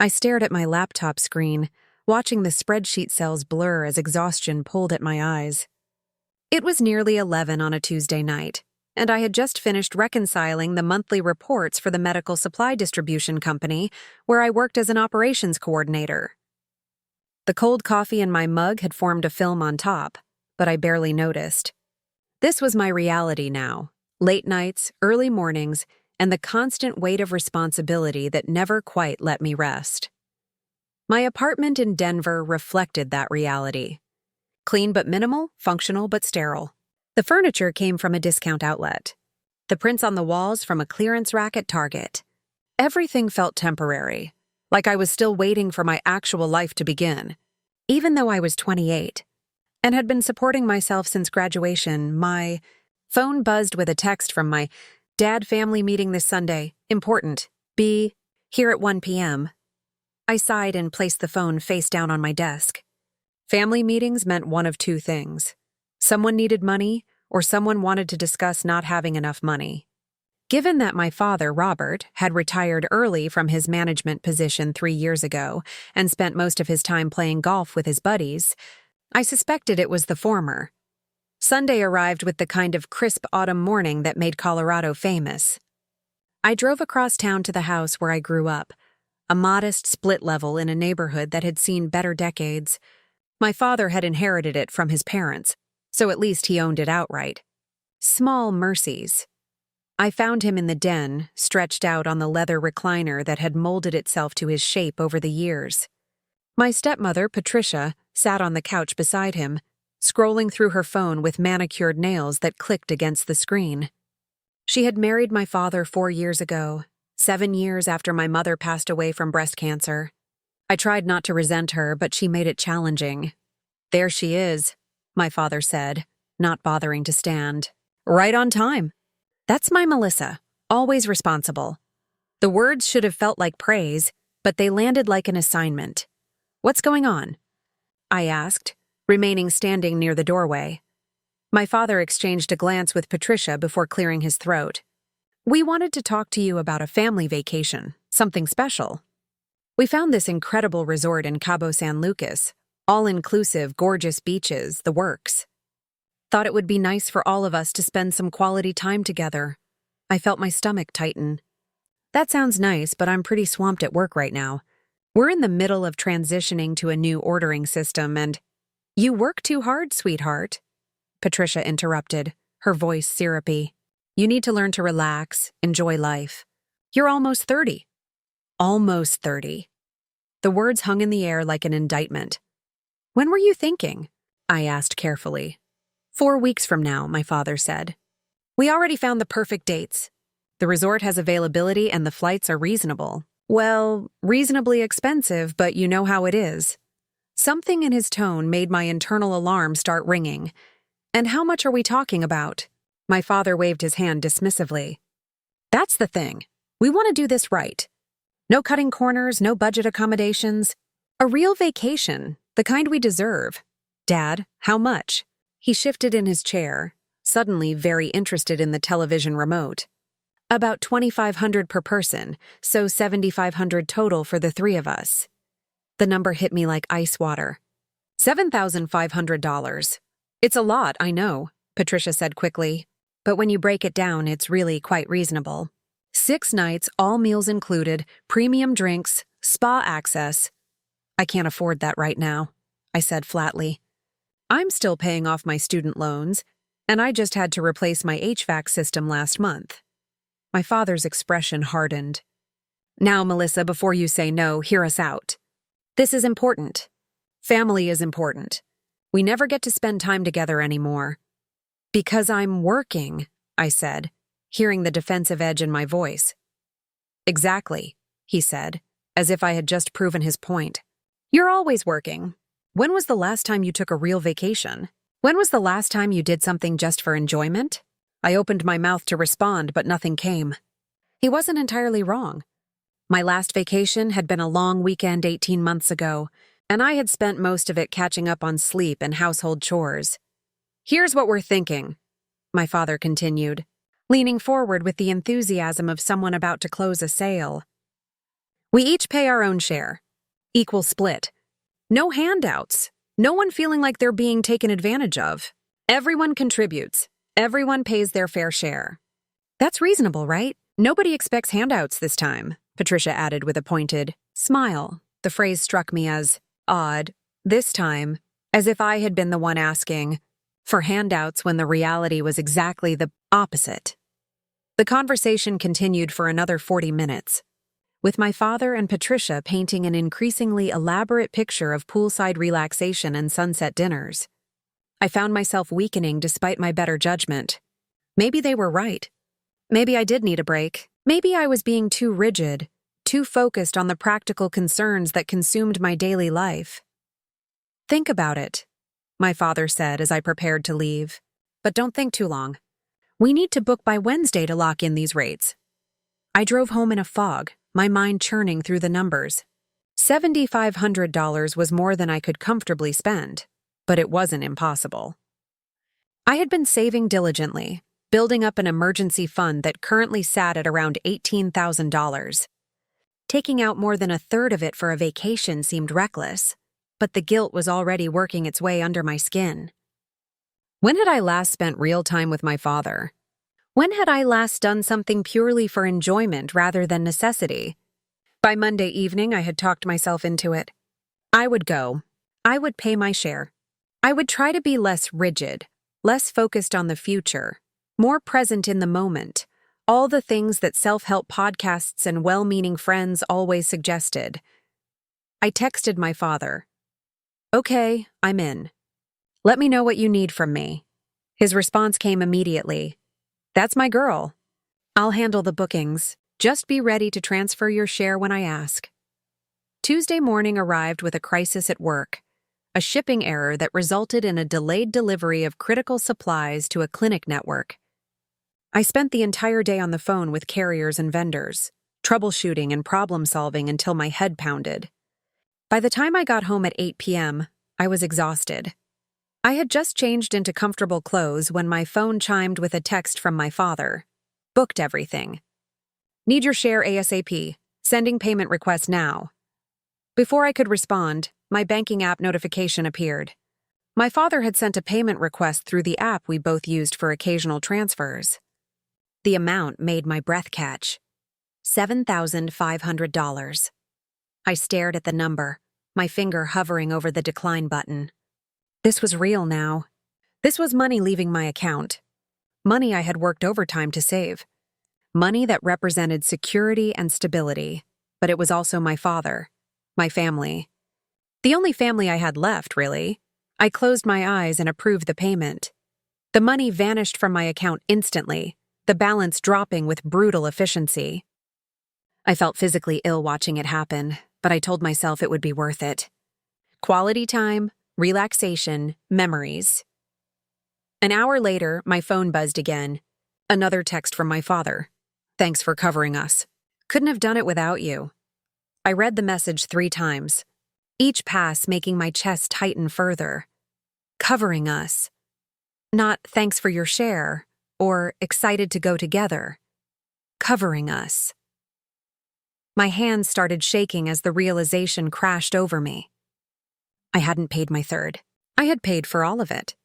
I stared at my laptop screen, watching the spreadsheet cells blur as exhaustion pulled at my eyes. It was nearly 11 on a Tuesday night, and I had just finished reconciling the monthly reports for the medical supply distribution company where I worked as an operations coordinator. The cold coffee in my mug had formed a film on top, but I barely noticed. This was my reality now: late nights, early mornings, and the constant weight of responsibility that never quite let me rest. My apartment in Denver reflected that reality. Clean but minimal, functional but sterile. The furniture came from a discount outlet. The prints on the walls from a clearance rack at Target. Everything felt temporary, like I was still waiting for my actual life to begin. Even though I was 28 and had been supporting myself since graduation, my phone buzzed with a text from my dad: family meeting this Sunday. Important. Be here at 1 p.m. I sighed and placed the phone face down on my desk. Family meetings meant one of two things. Someone needed money, or someone wanted to discuss not having enough money. Given that my father, Robert, had retired early from his management position 3 years ago and spent most of his time playing golf with his buddies, I suspected it was the former. Sunday arrived with the kind of crisp autumn morning that made Colorado famous. I drove across town to the house where I grew up, a modest split level in a neighborhood that had seen better decades. My father had inherited it from his parents, so at least he owned it outright. Small mercies. I found him in the den, stretched out on the leather recliner that had molded itself to his shape over the years. My stepmother, Patricia, sat on the couch beside him, scrolling through her phone with manicured nails that clicked against the screen. She had married my father 4 years ago, 7 years after my mother passed away from breast cancer. I tried not to resent her, but she made it challenging. "There she is," my father said, not bothering to stand. "Right on time." That's my Melissa, always responsible. The words should have felt like praise, but they landed like an assignment. "What's going on?" I asked, remaining standing near the doorway. My father exchanged a glance with Patricia before clearing his throat. "We wanted to talk to you about a family vacation, something special. We found this incredible resort in Cabo San Lucas, all-inclusive, gorgeous beaches, the works. Thought it would be nice for all of us to spend some quality time together." I felt my stomach tighten. "That sounds nice, but I'm pretty swamped at work right now. We're in the middle of transitioning to a new ordering system and—" "You work too hard, sweetheart," Patricia interrupted, her voice syrupy. "You need to learn to relax, enjoy life. You're almost 30. Almost 30. The words hung in the air like an indictment. "When were you thinking?" I asked carefully. 4 weeks from now, my father said. "We already found the perfect dates. The resort has availability and the flights are reasonable. Well, reasonably expensive, but you know how it is." Something in his tone made my internal alarm start ringing. "And how much are we talking about?" My father waved his hand dismissively. "That's the thing. We want to do this right. No cutting corners, no budget accommodations. A real vacation, the kind we deserve. Dad, how much?" He shifted in his chair, suddenly very interested in the television remote. "About $2,500 per person, so $7,500 total for the 3 of us." The number hit me like ice water. $7,500. "It's a lot, I know," Patricia said quickly. "But when you break it down, it's really quite reasonable. 6 nights, all meals included, premium drinks, spa access." "I can't afford that right now," I said flatly. "I'm still paying off my student loans, and I just had to replace my HVAC system last month." My father's expression hardened. "Now, Melissa, before you say no, hear us out. This is important. Family is important. We never get to spend time together anymore." "Because I'm working," I said, hearing the defensive edge in my voice. "Exactly," he said, as if I had just proven his point. "You're always working. When was the last time you took a real vacation? When was the last time you did something just for enjoyment?" I opened my mouth to respond, but nothing came. He wasn't entirely wrong. My last vacation had been a long weekend 18 months ago, and I had spent most of it catching up on sleep and household chores. "Here's what we're thinking," my father continued, leaning forward with the enthusiasm of someone about to close a sale. We each pay our own share. Equal split. No handouts. No one feeling like they're being taken advantage of. Everyone contributes. Everyone pays their fair share. That's reasonable, right? Nobody expects handouts this time, Patricia added with a pointed smile. The phrase struck me as odd, this time, as if I had been the one asking for handouts when the reality was exactly the opposite. The conversation continued for another 40 minutes, with my father and Patricia painting an increasingly elaborate picture of poolside relaxation and sunset dinners. I found myself weakening despite my better judgment. Maybe they were right. Maybe I did need a break. Maybe I was being too rigid, too focused on the practical concerns that consumed my daily life. Think about it, my father said as I prepared to leave. But don't think too long. We need to book by Wednesday to lock in these rates. I drove home in a fog, my mind churning through the numbers. $7,500 was more than I could comfortably spend, but it wasn't impossible. I had been saving diligently, building up an emergency fund that currently sat at around $18,000. Taking out more than a third of it for a vacation seemed reckless, but the guilt was already working its way under my skin. When had I last spent real time with my father? When had I last done something purely for enjoyment rather than necessity? By Monday evening, I had talked myself into it. I would go. I would pay my share. I would try to be less rigid, less focused on the future, more present in the moment, all the things that self-help podcasts and well-meaning friends always suggested. I texted my father. Okay, I'm in. Let me know what you need from me. His response came immediately. That's my girl. I'll handle the bookings. Just be ready to transfer your share when I ask. Tuesday morning arrived with a crisis at work, a shipping error that resulted in a delayed delivery of critical supplies to a clinic network. I spent the entire day on the phone with carriers and vendors, troubleshooting and problem-solving until my head pounded. By the time I got home at 8 p.m., I was exhausted. I had just changed into comfortable clothes when my phone chimed with a text from my father. Booked everything. Need your share ASAP. Sending payment request now. Before I could respond, my banking app notification appeared. My father had sent a payment request through the app we both used for occasional transfers. The amount made my breath catch. $7,500. I stared at the number, my finger hovering over the decline button. This was real now. This was money leaving my account. Money I had worked overtime to save. Money that represented security and stability, but it was also my father, my family. The only family I had left, really. I closed my eyes and approved the payment. The money vanished from my account instantly, the balance dropping with brutal efficiency. I felt physically ill watching it happen, but I told myself it would be worth it. Quality time, relaxation, memories. An hour later, my phone buzzed again. Another text from my father. Thanks for covering us. Couldn't have done it without you. I read the message 3 times, each pass making my chest tighten further. Covering us. Not thanks for your share, or excited to go together. Covering us. My hands started shaking as the realization crashed over me. I hadn't paid my third. I had paid for all of it.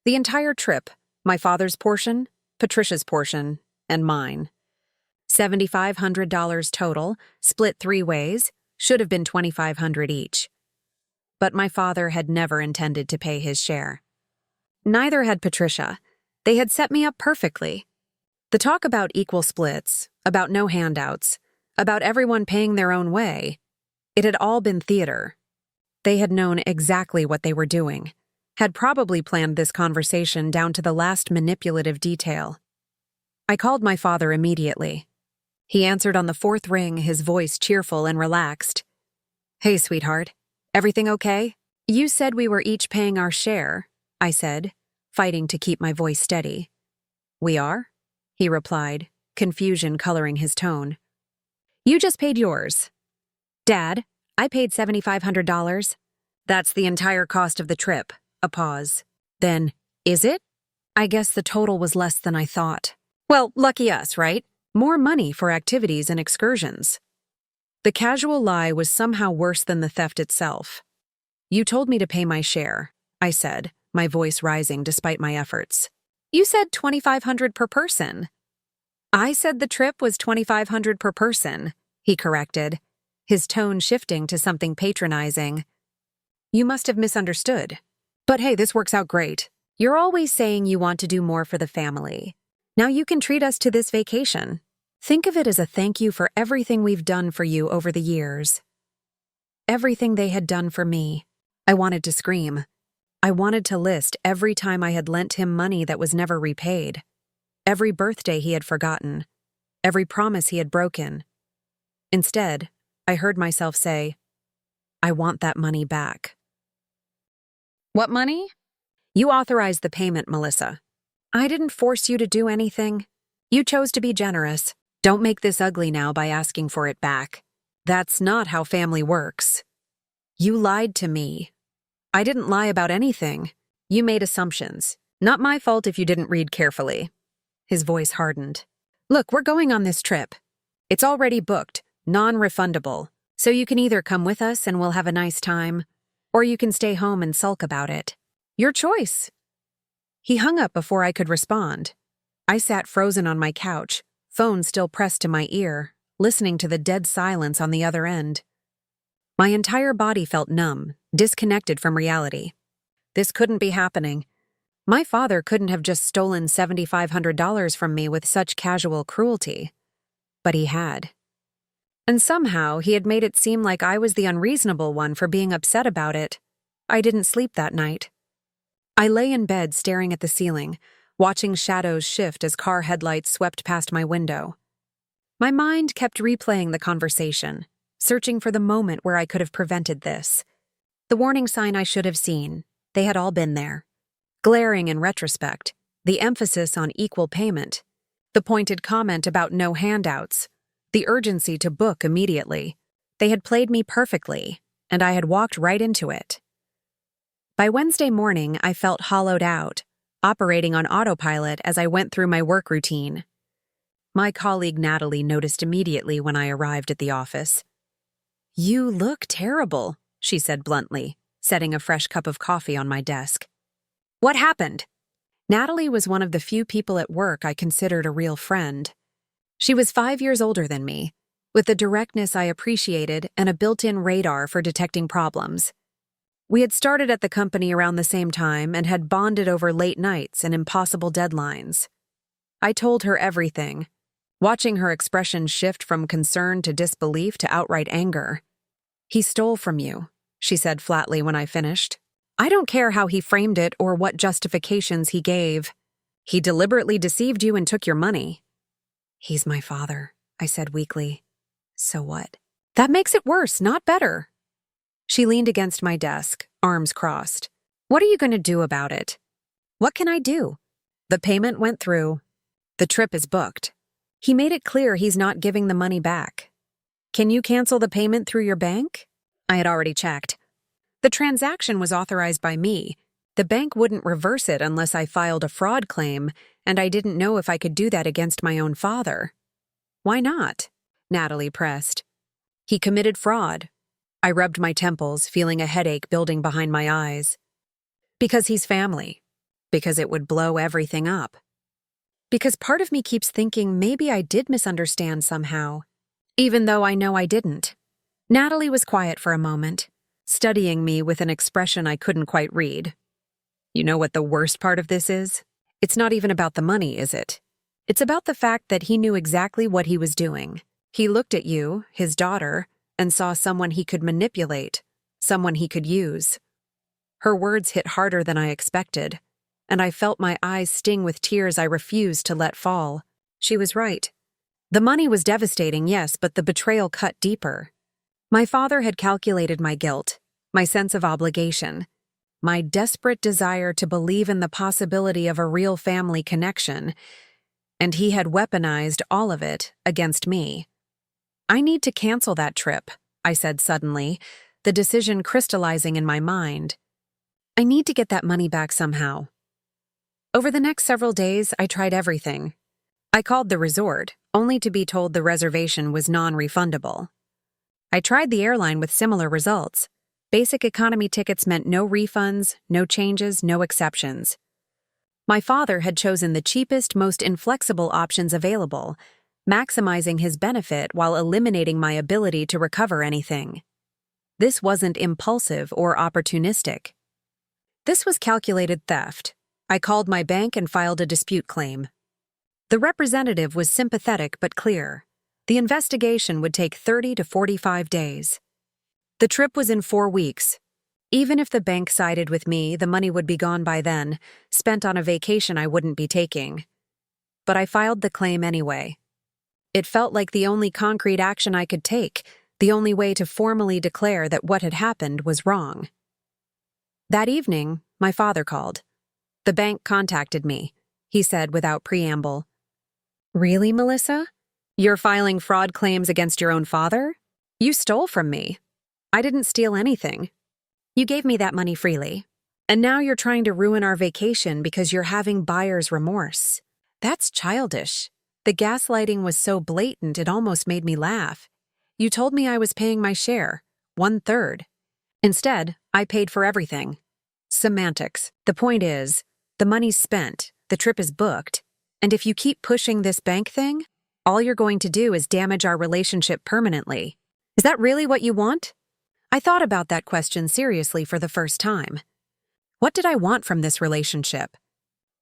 The entire trip, my father's portion, Patricia's portion, and mine. $7,500 total, split 3 ways, should have been $2,500 each. But my father had never intended to pay his share. Neither had Patricia. They had set me up perfectly. The talk about equal splits, about no handouts, about everyone paying their own way, it had all been theater. They had known exactly what they were doing, had probably planned this conversation down to the last manipulative detail. I called my father immediately. He answered on the 4th ring, his voice cheerful and relaxed. Hey, sweetheart. Everything okay? You said we were each paying our share, I said, fighting to keep my voice steady. We are? He replied, confusion coloring his tone. You just paid yours. Dad, I paid $7,500. That's the entire cost of the trip. A pause. Then, is it? I guess the total was less than I thought. Well, lucky us, right? More money for activities and excursions. The casual lie was somehow worse than the theft itself. "You told me to pay my share," I said, my voice rising despite my efforts. "You said $2,500 per person." "I said the trip was $2,500 per person," he corrected, his tone shifting to something patronizing. "You must have misunderstood. But hey, this works out great. You're always saying you want to do more for the family. Now you can treat us to this vacation. Think of it as a thank you for everything we've done for you over the years." Everything they had done for me. I wanted to scream. I wanted to list every time I had lent him money that was never repaid. Every birthday he had forgotten. Every promise he had broken. Instead, I heard myself say, "I want that money back." "What money?" "You authorized the payment, Melissa. I didn't force you to do anything. You chose to be generous. Don't make this ugly now by asking for it back. That's not how family works. You lied to me." "I didn't lie about anything. You made assumptions. Not my fault if you didn't read carefully." His voice hardened. "Look, we're going on this trip. It's already booked, non-refundable, so you can either come with us and we'll have a nice time, or you can stay home and sulk about it. Your choice." He hung up before I could respond. I sat frozen on my couch, phone still pressed to my ear, listening to the dead silence on the other end. My entire body felt numb, disconnected from reality. This couldn't be happening. My father couldn't have just stolen $7,500 from me with such casual cruelty. But he had. And somehow he had made it seem like I was the unreasonable one for being upset about it. I didn't sleep that night. I lay in bed staring at the ceiling, watching shadows shift as car headlights swept past my window. My mind kept replaying the conversation, searching for the moment where I could have prevented this. The warning sign I should have seen, they had all been there. Glaring in retrospect, the emphasis on equal payment, the pointed comment about no handouts, the urgency to book immediately. They had played me perfectly, and I had walked right into it. By Wednesday morning, I felt hollowed out, operating on autopilot as I went through my work routine. My colleague Natalie noticed immediately when I arrived at the office. "You look terrible," she said bluntly, setting a fresh cup of coffee on my desk. "What happened?" Natalie was one of the few people at work I considered a real friend. She was 5 years older than me, with the directness I appreciated and a built-in radar for detecting problems. We had started at the company around the same time and had bonded over late nights and impossible deadlines. I told her everything, watching her expression shift from concern to disbelief to outright anger. "He stole from you," she said flatly when I finished. "I don't care how he framed it or what justifications he gave. He deliberately deceived you and took your money." "He's my father," I said weakly. "So what?" "That makes it worse, not better." She leaned against my desk, arms crossed. "What are you going to do about it?" "What can I do? The payment went through. The trip is booked. He made it clear he's not giving the money back. Can you cancel the payment through your bank?" I had already checked. The transaction was authorized by me. The bank wouldn't reverse it unless I filed a fraud claim, and I didn't know if I could do that against my own father. "Why not?" Natalie pressed. "He committed fraud." I rubbed my temples, feeling a headache building behind my eyes. "Because he's family. Because it would blow everything up. Because part of me keeps thinking maybe I did misunderstand somehow, even though I know I didn't." Natalie was quiet for a moment, studying me with an expression I couldn't quite read. "You know what the worst part of this is? It's not even about the money, is it? It's about the fact that he knew exactly what he was doing. He looked at you, his daughter, and saw someone he could manipulate, someone he could use." Her words hit harder than I expected, and I felt my eyes sting with tears I refused to let fall. She was right. The money was devastating, yes, but the betrayal cut deeper. My father had calculated my guilt, my sense of obligation, my desperate desire to believe in the possibility of a real family connection, and he had weaponized all of it against me. "I need to cancel that trip," I said suddenly, the decision crystallizing in my mind. "I need to get that money back somehow." Over the next several days, I tried everything. I called the resort, only to be told the reservation was non-refundable. I tried the airline with similar results. Basic economy tickets meant no refunds, no changes, no exceptions. My father had chosen the cheapest, most inflexible options available, maximizing his benefit while eliminating my ability to recover anything. This wasn't impulsive or opportunistic. This was calculated theft. I called my bank and filed a dispute claim. The representative was sympathetic but clear. The investigation would take 30 to 45 days. The trip was in 4 weeks. Even if the bank sided with me, the money would be gone by then, spent on a vacation I wouldn't be taking. But I filed the claim anyway. It felt like the only concrete action I could take, the only way to formally declare that what had happened was wrong. That evening, my father called. The bank contacted me, he said without preamble. "Really, Melissa? You're filing fraud claims against your own father? You stole from me. I didn't steal anything. You gave me that money freely. And now you're trying to ruin our vacation because you're having buyer's remorse. That's childish. The gaslighting was so blatant it almost made me laugh. You told me I was paying my share, 1/3. Instead, I paid for everything. Semantics. The point is, the money's spent, the trip is booked, and if you keep pushing this bank thing, all you're going to do is damage our relationship permanently. Is that really what you want?" I thought about that question seriously for the first time. What did I want from this relationship?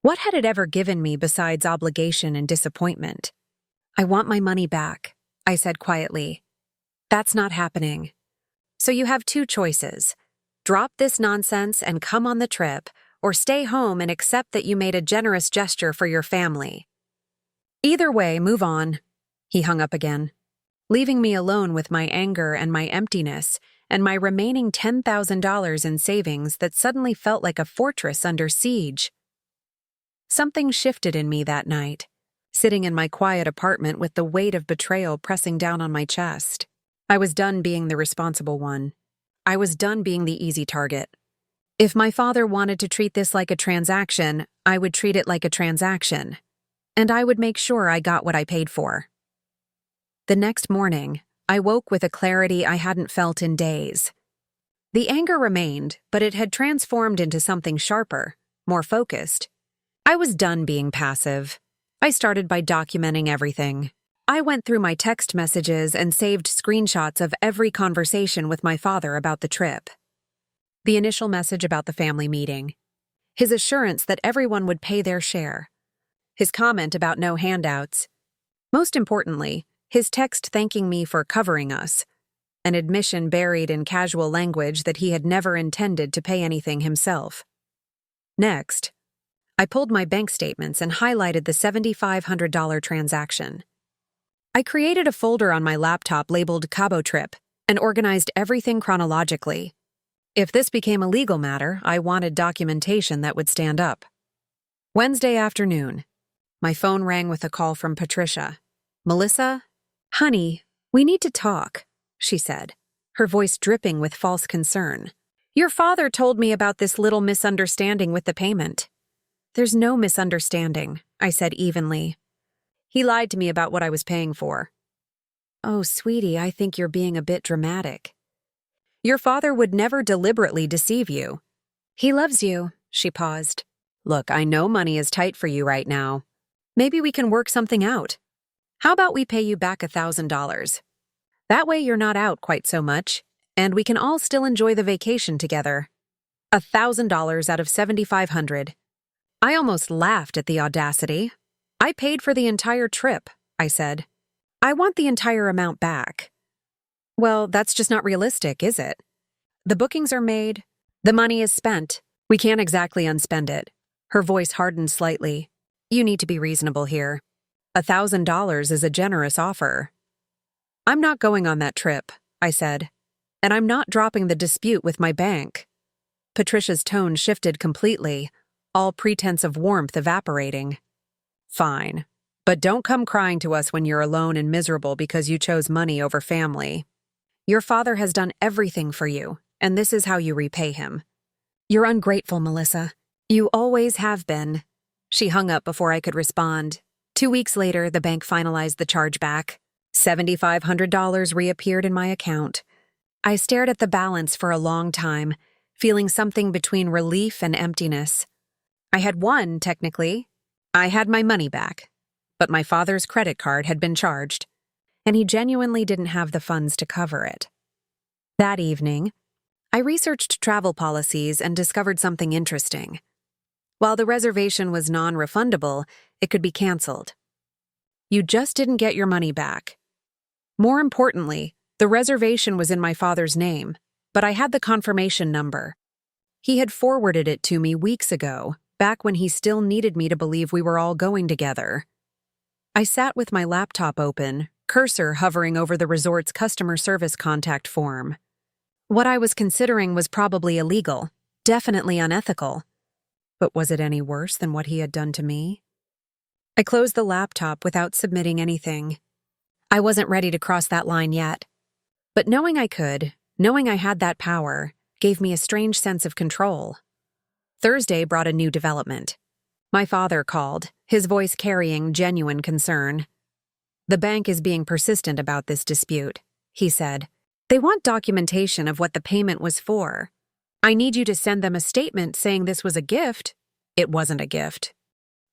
What had it ever given me besides obligation and disappointment? "I want my money back," I said quietly. "That's not happening. So you have 2 choices. Drop this nonsense and come on the trip, or stay home and accept that you made a generous gesture for your family. Either way, move on." He hung up again, leaving me alone with my anger and my emptiness and my remaining $10,000 in savings that suddenly felt like a fortress under siege. Something shifted in me that night, sitting in my quiet apartment with the weight of betrayal pressing down on my chest. I was done being the responsible one. I was done being the easy target. If my father wanted to treat this like a transaction, I would treat it like a transaction. And I would make sure I got what I paid for. The next morning, I woke with a clarity I hadn't felt in days. The anger remained, but it had transformed into something sharper, more focused. I was done being passive. I started by documenting everything. I went through my text messages and saved screenshots of every conversation with my father about the trip. The initial message about the family meeting. His assurance that everyone would pay their share. His comment about no handouts. Most importantly, his text thanking me for covering us, an admission buried in casual language that he had never intended to pay anything himself. Next, I pulled my bank statements and highlighted the $7,500 transaction. I created a folder on my laptop labeled Cabo trip and organized everything chronologically. If this became a legal matter, I wanted documentation that would stand up. Wednesday afternoon, my phone rang with a call from Patricia. "Melissa? Honey, we need to talk," she said, her voice dripping with false concern. "Your father told me about this little misunderstanding with the payment." "There's no misunderstanding," I said evenly. "He lied to me about what I was paying for." "Oh, sweetie, I think you're being a bit dramatic." "Your father would never deliberately deceive you." "He loves you," she paused. "Look, I know money is tight for you right now. Maybe we can work something out. How about we pay you back $1,000? That way you're not out quite so much, and we can all still enjoy the vacation together." $1,000 out of $7,500. I almost laughed at the audacity. "I paid for the entire trip," I said. "I want the entire amount back." "Well, that's just not realistic, is it? The bookings are made. The money is spent. We can't exactly unspend it." Her voice hardened slightly. "You need to be reasonable here. $1,000 is a generous offer." "I'm not going on that trip," I said. "And I'm not dropping the dispute with my bank." Patricia's tone shifted completely, all pretense of warmth evaporating. "Fine. But don't come crying to us when you're alone and miserable because you chose money over family. Your father has done everything for you, and this is how you repay him." "You're ungrateful, Melissa. You always have been." She hung up before I could respond. 2 weeks later, the bank finalized the chargeback. $7,500 reappeared in my account. I stared at the balance for a long time, feeling something between relief and emptiness. I had won, technically. I had my money back. But my father's credit card had been charged, and he genuinely didn't have the funds to cover it. That evening, I researched travel policies and discovered something interesting. While the reservation was non-refundable, it could be canceled. You just didn't get your money back. More importantly, the reservation was in my father's name, but I had the confirmation number. He had forwarded it to me weeks ago, back when he still needed me to believe we were all going together. I sat with my laptop open, cursor hovering over the resort's customer service contact form. What I was considering was probably illegal, definitely unethical. But was it any worse than what he had done to me? I closed the laptop without submitting anything. I wasn't ready to cross that line yet. But knowing I could, knowing I had that power, gave me a strange sense of control. Thursday brought a new development. My father called, his voice carrying genuine concern. "The bank is being persistent about this dispute," he said. "They want documentation of what the payment was for. I need you to send them a statement saying this was a gift." It wasn't a gift.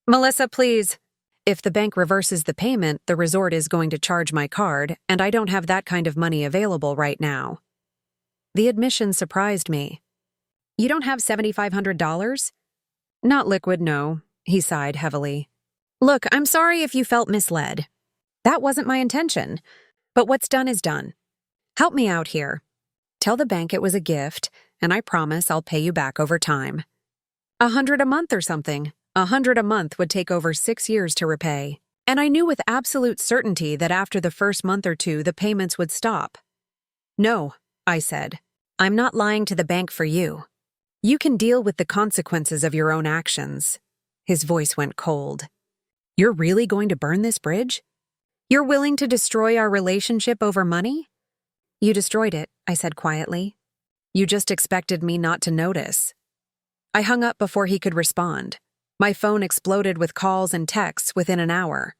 "Melissa, please. If the bank reverses the payment, the resort is going to charge my card, and I don't have that kind of money available right now." The admission surprised me. "You don't have $7,500? "Not liquid, no," he sighed heavily. "Look, I'm sorry if you felt misled. That wasn't my intention. But what's done is done. Help me out here. Tell the bank it was a gift, and I promise I'll pay you back over time. $100 a month or something. $100 a month would take over 6 years to repay. And I knew with absolute certainty that after the first month or two, the payments would stop. "No," I said. "I'm not lying to the bank for you. You can deal with the consequences of your own actions." His voice went cold. "You're really going to burn this bridge? You're willing to destroy our relationship over money?" "You destroyed it," I said quietly. "You just expected me not to notice." I hung up before he could respond. My phone exploded with calls and texts within an hour.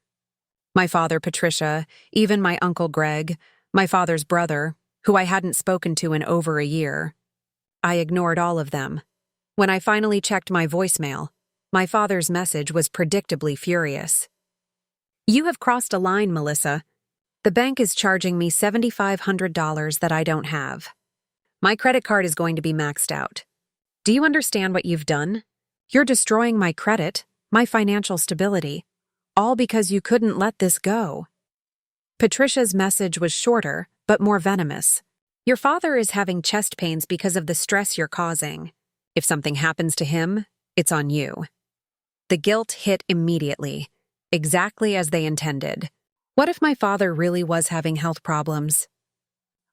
My father, Patricia, even my uncle Greg, my father's brother, who I hadn't spoken to in over a year. I ignored all of them. When I finally checked my voicemail, my father's message was predictably furious. "You have crossed a line, Melissa. The bank is charging me $7,500 that I don't have. My credit card is going to be maxed out. Do you understand what you've done? You're destroying my credit, my financial stability, all because you couldn't let this go." Patricia's message was shorter, but more venomous. "Your father is having chest pains because of the stress you're causing. If something happens to him, it's on you." The guilt hit immediately, exactly as they intended. What if my father really was having health problems?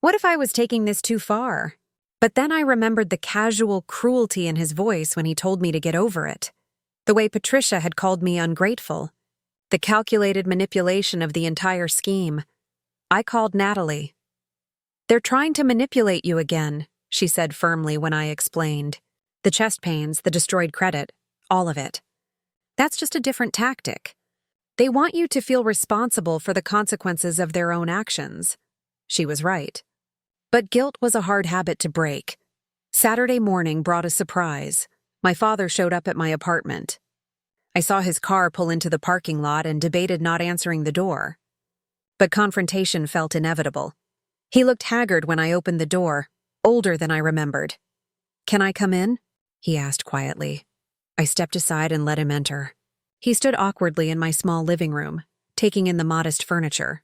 What if I was taking this too far? But then I remembered the casual cruelty in his voice when he told me to get over it. The way Patricia had called me ungrateful. The calculated manipulation of the entire scheme. I called Natalie. "They're trying to manipulate you again," she said firmly when I explained. "The chest pains, the destroyed credit, all of it. That's just a different tactic. They want you to feel responsible for the consequences of their own actions." She was right. But guilt was a hard habit to break. Saturday morning brought a surprise. My father showed up at my apartment. I saw his car pull into the parking lot and debated not answering the door. But confrontation felt inevitable. He looked haggard when I opened the door, older than I remembered. "Can I come in?" he asked quietly. I stepped aside and let him enter. He stood awkwardly in my small living room, taking in the modest furniture.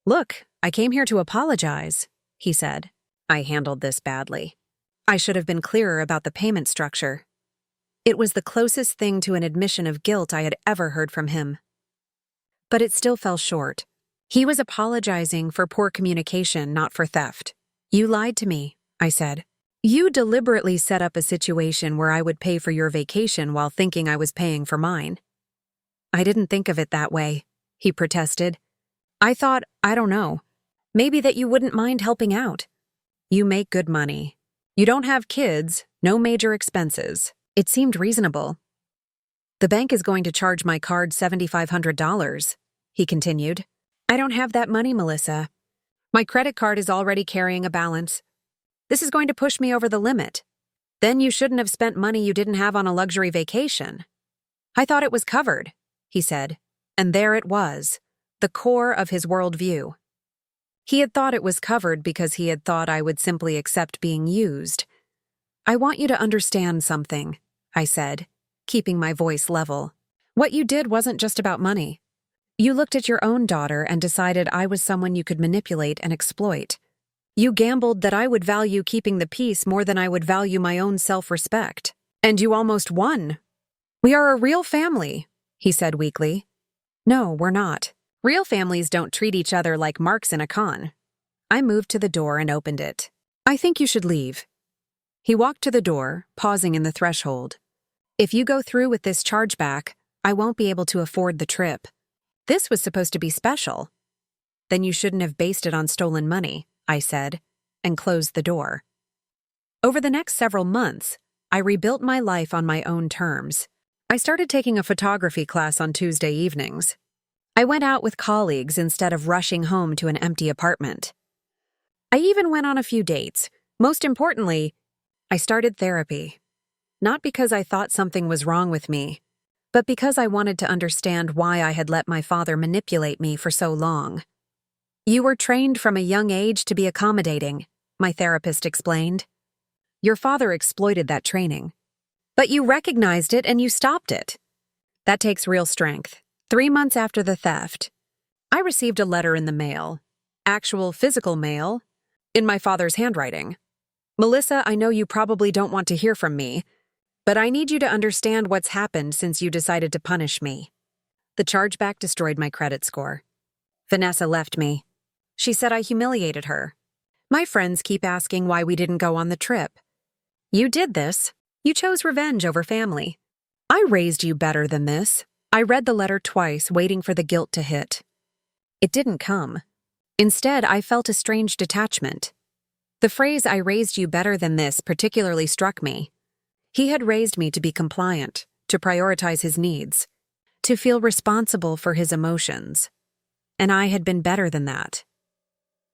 "Look, I came here to apologize," he said. "I handled this badly. I should have been clearer about the payment structure." It was the closest thing to an admission of guilt I had ever heard from him. But it still fell short. He was apologizing for poor communication, not for theft. "You lied to me," I said. "You deliberately set up a situation where I would pay for your vacation while thinking I was paying for mine." "I didn't think of it that way," he protested. "I thought, I don't know, maybe that you wouldn't mind helping out. You make good money. You don't have kids, no major expenses. It seemed reasonable." "The bank is going to charge my card $7,500, he continued. I don't have that money, Melissa. My credit card is already carrying a balance. This is going to push me over the limit. Then you shouldn't have spent money you didn't have on a luxury vacation. I thought it was covered, he said, and there it was, the core of his worldview. He had thought it was covered because he had thought I would simply accept being used. I want you to understand something, I said, keeping my voice level. What you did wasn't just about money. You looked at your own daughter and decided I was someone you could manipulate and exploit. You gambled that I would value keeping the peace more than I would value my own self-respect. And you almost won. We are a real family, he said weakly. No, we're not. Real families don't treat each other like marks in a con. I moved to the door and opened it. I think you should leave. He walked to the door, pausing in the threshold. If you go through with this chargeback, I won't be able to afford the trip. This was supposed to be special. Then you shouldn't have based it on stolen money, I said, and closed the door. Over the next several months, I rebuilt my life on my own terms. I started taking a photography class on Tuesday evenings. I went out with colleagues instead of rushing home to an empty apartment. I even went on a few dates. Most importantly, I started therapy. Not because I thought something was wrong with me, but because I wanted to understand why I had let my father manipulate me for so long. You were trained from a young age to be accommodating, my therapist explained. Your father exploited that training. But you recognized it and you stopped it. That takes real strength. 3 months after the theft, I received a letter in the mail, actual physical mail, in my father's handwriting. Melissa, I know you probably don't want to hear from me, but I need you to understand what's happened since you decided to punish me. The chargeback destroyed my credit score. Vanessa left me. She said I humiliated her. My friends keep asking why we didn't go on the trip. You did this. You chose revenge over family. I raised you better than this. I read the letter twice, waiting for the guilt to hit. It didn't come. Instead, I felt a strange detachment. The phrase, "I raised you better than this," particularly struck me. He had raised me to be compliant, to prioritize his needs, to feel responsible for his emotions. And I had been better than that.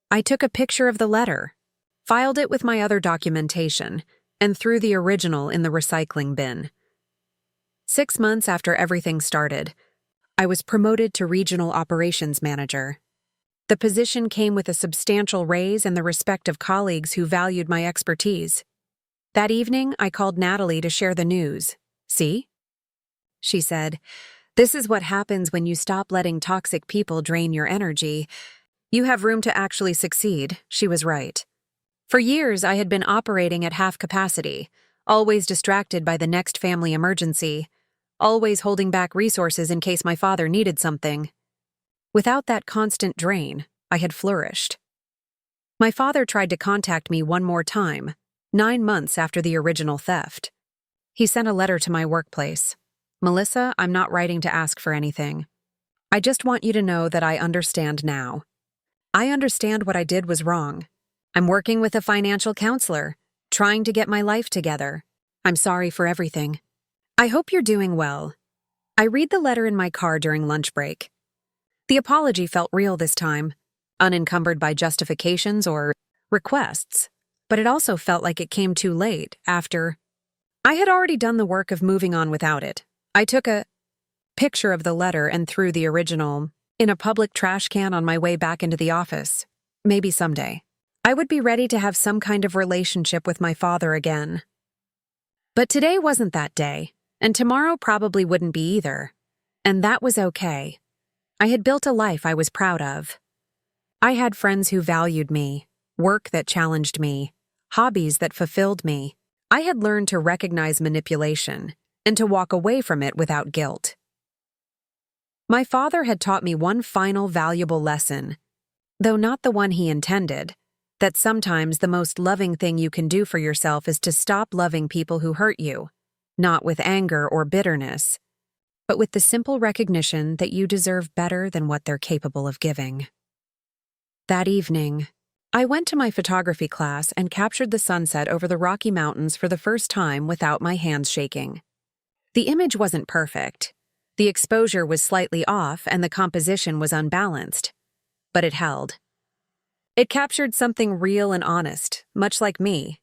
I took a picture of the letter, filed it with my other documentation, and threw the original in the recycling bin. 6 months after everything started, I was promoted to Regional Operations Manager. The position came with a substantial raise and the respect of colleagues who valued my expertise. That evening, I called Natalie to share the news. See? She said, "This is what happens when you stop letting toxic people drain your energy. You have room to actually succeed." She was right. For years, I had been operating at half capacity, always distracted by the next family emergency, always holding back resources in case my father needed something. Without that constant drain, I had flourished. My father tried to contact me one more time, 9 months after the original theft. He sent a letter to my workplace. "Melissa, I'm not writing to ask for anything. I just want you to know that I understand now. I understand what I did was wrong. I'm working with a financial counselor, trying to get my life together. I'm sorry for everything. I hope you're doing well." I read the letter in my car during lunch break. The apology felt real this time, unencumbered by justifications or requests, but it also felt like it came too late after. I had already done the work of moving on without it. I took a picture of the letter and threw the original in a public trash can on my way back into the office. Maybe someday I would be ready to have some kind of relationship with my father again. But today wasn't that day, and tomorrow probably wouldn't be either. And that was okay. I had built a life I was proud of. I had friends who valued me, work that challenged me, hobbies that fulfilled me. I had learned to recognize manipulation and to walk away from it without guilt. My father had taught me one final valuable lesson, though not the one he intended, that sometimes the most loving thing you can do for yourself is to stop loving people who hurt you, not with anger or bitterness, but with the simple recognition that you deserve better than what they're capable of giving. That evening, I went to my photography class and captured the sunset over the Rocky Mountains for the first time without my hands shaking. The image wasn't perfect. The exposure was slightly off and the composition was unbalanced. but it held. It captured something real and honest, much like me.